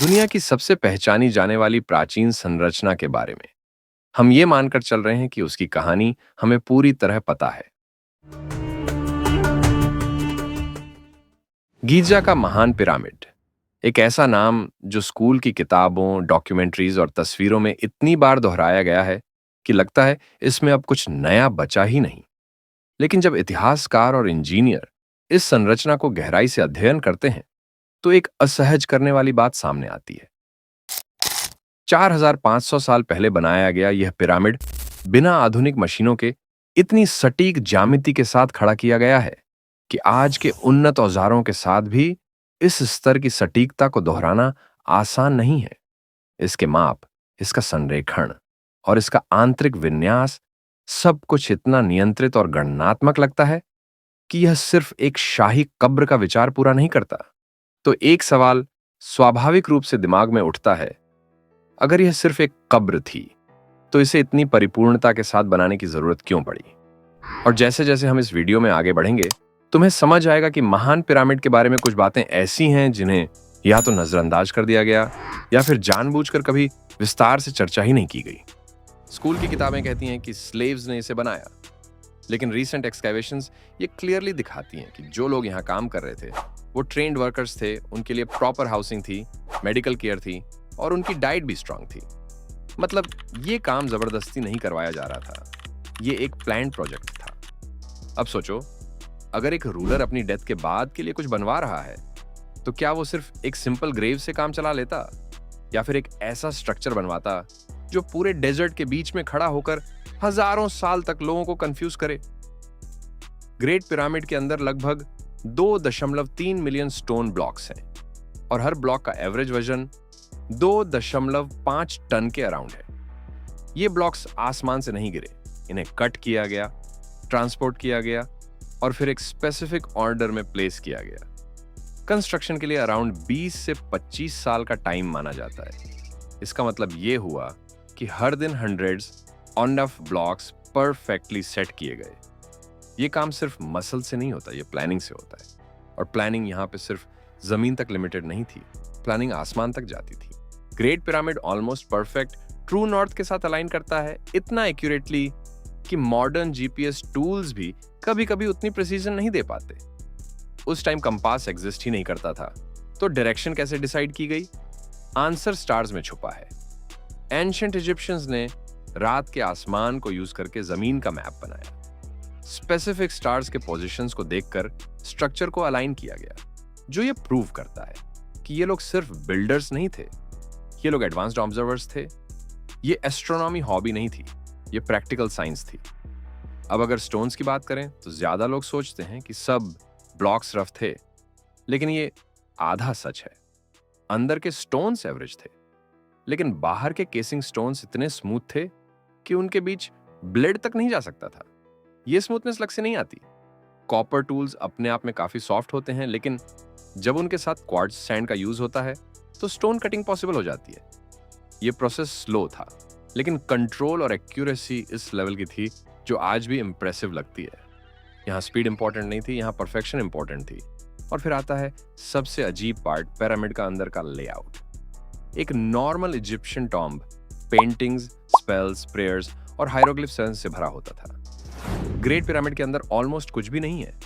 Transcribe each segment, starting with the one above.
दुनिया की सबसे पहचानी जाने वाली प्राचीन संरचना के बारे में हम ये मानकर चल रहे हैं कि उसकी कहानी हमें पूरी तरह पता है। गीजा का महान पिरामिड एक ऐसा नाम जो स्कूल की किताबों, डॉक्यूमेंट्रीज और तस्वीरों में इतनी बार दोहराया गया है कि लगता है इसमें अब कुछ नया बचा ही नहीं। लेकिन जब इतिहासकार और इंजीनियर इस संरचना को गहराई से अध्ययन करते हैं तो एक असहज करने वाली बात सामने आती है। 4500 साल पहले बनाया गया यह पिरामिड बिना आधुनिक मशीनों के इतनी सटीक ज्यामिति के साथ खड़ा किया गया है कि आज के उन्नत औजारों के साथ भी इस स्तर की सटीकता को दोहराना आसान नहीं है। इसके माप, इसका संरेखण और इसका आंतरिक विन्यास सब कुछ इतना नियंत्रित और गणनात्मक लगता है कि यह सिर्फ एक शाही कब्र का विचार पूरा नहीं करता। तो एक सवाल स्वाभाविक रूप से दिमाग में उठता है, अगर यह सिर्फ एक कब्र थी तो इसे इतनी परिपूर्णता के साथ बनाने की जरूरत क्यों पड़ी? और जैसे जैसे हम इस वीडियो में आगे बढ़ेंगे तुम्हें समझ आएगा कि महान पिरामिड के बारे में कुछ बातें ऐसी हैं जिन्हें या तो नजरअंदाज कर दिया गया या फिर जानबूझकर कभी विस्तार से चर्चा ही नहीं की गई। स्कूल की किताबें कहती हैं कि स्लेव्स ने इसे बनाया, लेकिन रीसेंट एक्सकैवेशंस ये क्लियरली दिखाती हैं कि जो लोग यहाँ काम कर रहे थे वो ट्रेन्ड वर्कर्स थे, उनके लिए प्रॉपर हाउसिंग थी, मेडिकल केयर थी और उनकी डाइट भी स्ट्रांग थी। मतलब ये काम जबरदस्ती नहीं करवाया जा रहा था, ये एक प्लान्ड प्रोजेक्ट था। अब सोचो, अगर एक रूलर अपनी डेथ के बाद के लिए कुछ बनवा रहा है तो क्या वो सिर्फ एक सिंपल ग्रेव से काम चला लेता या फिर एक ऐसा स्ट्रक्चर बनवाता जो पूरे डेजर्ट के बीच में खड़ा होकर हजारों साल तक लोगों को कंफ्यूज करे? ग्रेट पिरामिड के अंदर लगभग 2.3 मिलियन स्टोन ब्लॉक्स हैं और हर ब्लॉक का एवरेज वजन 2.5 टन के अराउंड है। ये ब्लॉक्स आसमान से नहीं गिरे, इन्हें कट किया गया, ट्रांसपोर्ट किया गया और फिर एक स्पेसिफिक ऑर्डर में प्लेस किया गया। कंस्ट्रक्शन के लिए अराउंड 20 से 25 साल का टाइम माना जाता है। इसका मतलब ये हुआ कि हर दिन hundreds of blocks perfectly set किए गए। ये काम सिर्फ मसल से नहीं होता, ये प्लानिंग से होता है। और प्लानिंग यहाँ पे सिर्फ जमीन तक लिमिटेड नहीं थी, प्लानिंग आसमान तक जाती थी। Great pyramid almost perfect true north के साथ अलाइन करता है, इतना एक्यूरेटली कि मॉडर्न जीपीएस टूल्स भी कभी-कभी उतनी प्रिसीजन नहीं दे पाते। उस टाइम कंपास एग्जिस्ट ही नहीं करता था, तो डायरेक्शन कैसे डिसाइड की गई? आंसर स्टार्स में छुपा है। एंशिएंट इजिप्शियंस ने रात के आसमान को यूज करके जमीन का मैप बनाया। स्पेसिफिक स्टार्स के पोजीशंस को देखकर स्ट्रक्चर को अलाइन किया गया, जो ये प्रूव करता है कि ये लोग सिर्फ बिल्डर्स नहीं थे, ये लोग एडवांस्ड ऑब्जर्वर्स थे। ये एस्ट्रोनॉमी हॉबी नहीं थी, ये प्रैक्टिकल साइंस थी। अब अगर स्टोन्स की बात करें तो ज्यादा लोग सोचते हैं कि सब ब्लॉक्स रफ थे, लेकिन ये आधा सच है। अंदर के स्टोन्स एवरेज थे, लेकिन बाहर के केसिंग स्टोन्स इतने स्मूथ थे कि उनके बीच ब्लेड तक नहीं जा सकता था। ये स्मूथनेस लग से नहीं आती। कॉपर टूल्स अपने आप में काफी सॉफ्ट होते हैं, लेकिन जब उनके साथ क्वार्ट्ज सैंड का यूज होता है तो स्टोन कटिंग पॉसिबल हो जाती है। ये प्रोसेस स्लो था, लेकिन कंट्रोल और एक्यूरेसी इस लेवल की थी जो आज भी इंप्रेसिव लगती है। यहाँ स्पीड इंपॉर्टेंट नहीं थी, यहाँ परफेक्शन इंपॉर्टेंट थी। और फिर आता है सबसे अजीब पार्ट, पिरामिड का अंदर का लेआउट। एक normal Egyptian tomb paintings, spells, prayers और हायरोग्लिफ्स से भरा होता था। ग्रेट पिरामिड के अंदर ऑलमोस्ट कुछ भी नहीं है।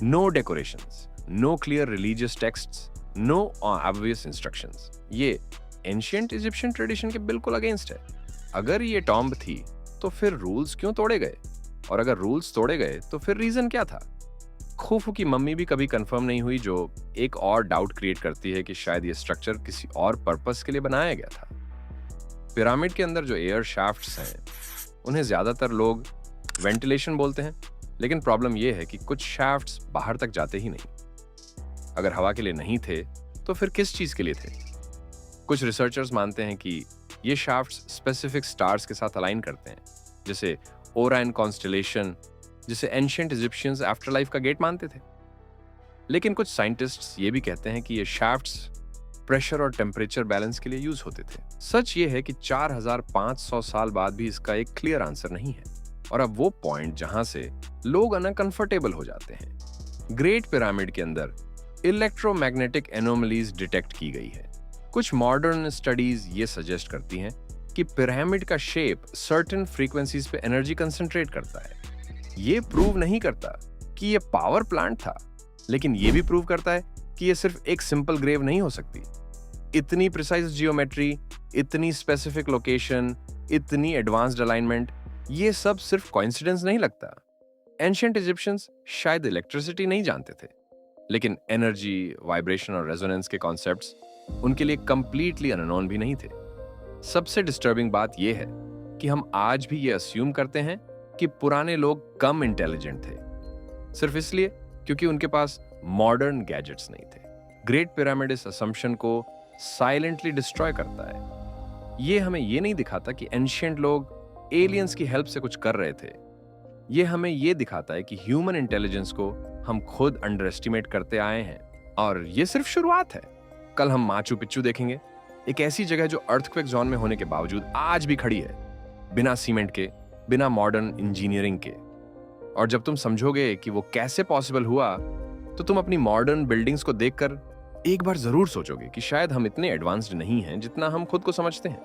No decorations, no clear religious texts, no obvious instructions. ये एंशिएंट इजिप्शियन ट्रेडिशन के बिल्कुल अगेंस्ट है। अगर ये टॉम्ब थी तो फिर रूल्स क्यों तोड़े गए? और अगर रूल्स तोड़े गए तो फिर रीजन क्या था? खुफू की मम्मी भी कभी कंफर्म नहीं हुई, जो एक और डाउट क्रिएट करती है कि शायद ये स्ट्रक्चर किसी और पर्पस के लिए बनाया गया था। पिरामिड के अंदर जो एयर शाफ्ट्स हैं उन्हें ज्यादातर लोग वेंटिलेशन बोलते हैं, लेकिन प्रॉब्लम यह है कि कुछ शाफ्ट्स बाहर तक जाते ही नहीं। अगर हवा के लिए नहीं थे तो फिर किस चीज के लिए थे? कुछ रिसर्चर्स मानते हैं कि ये शाफ्ट्स स्पेसिफिक स्टार्स के साथ अलाइन करते हैं, जैसे ओरायन कॉन्स्टेलेशन, जिसे एंशिएंट इजिप्शियंस आफ्टरलाइफ का गेट मानते थे। लेकिन कुछ साइंटिस्ट्स ये भी कहते हैं कि ये शाफ्ट्स प्रेशर और टेम्परेचर बैलेंस के लिए यूज होते थे। सच ये है कि 4500 साल बाद भी इसका एक क्लियर आंसर नहीं है। और अब वो पॉइंट जहां से लोग अनकंफर्टेबल हो जाते हैं। ग्रेट पिरामिड के अंदर इलेक्ट्रोमैग्नेटिक एनोमलीज डिटेक्ट की गई है। कुछ मॉडर्न स्टडीज ये सजेस्ट करती हैं कि पिरामिड का शेप सर्टेन फ्रीक्वेंसीज पे एनर्जी कंसंट्रेट करता है। ये प्रूव नहीं करता कि ये पावर प्लांट था, लेकिन ये भी प्रूव करता है कि ये सिर्फ एक सिंपल ग्रेव नहीं हो सकती। इतनी प्रिसाइज जियोमेट्री, इतनी स्पेसिफिक लोकेशन, इतनी एडवांस्ड अलाइनमेंट, ये सब सिर्फ कोइंसिडेंस नहीं लगता। एंशिएंट इजिप्शियंस शायद इलेक्ट्रिसिटी नहीं जानते थे, लेकिन एनर्जी, वाइब्रेशन और रेजोनेंस के कॉन्सेप्ट्स उनके लिए कंप्लीटली अननोन भी नहीं थे। सबसे डिस्टर्बिंग बात यह है कि हम आज भी ये अस्यूम करते हैं कि पुराने लोग कम इंटेलिजेंट थे, सिर्फ इसलिए क्योंकि उनके पास मॉडर्न गैजेट्स नहीं थे। ग्रेट पिरामिड इस असम्पशन को साइलेंटली डिस्ट्रॉय करता है। ये हमें ये नहीं दिखाता कि एंशिएंट लोग एलियंस की हेल्प से कुछ कर रहे थे। ये हमें ये दिखाता है कि ह्यूमन इंटेलिजेंस को हम खुद अंडर एस्टिमेट करते आए हैं, और ये सिर्फ शुरुआत है। कल हम माचू पिच्चू देखेंगे, एक ऐसी जगह जो अर्थक्वेक जोन में होने के बावजूद आज भी खड़ी है, बिना सीमेंट के, बिना मॉडर्न इंजीनियरिंग के। और जब तुम समझोगे कि वो कैसे पॉसिबल हुआ, तो तुम अपनी मॉडर्न बिल्डिंग्स को देखकर एक बार जरूर सोचोगे कि शायद हम इतने एडवांस्ड नहीं हैं जितना हम खुद को समझते हैं।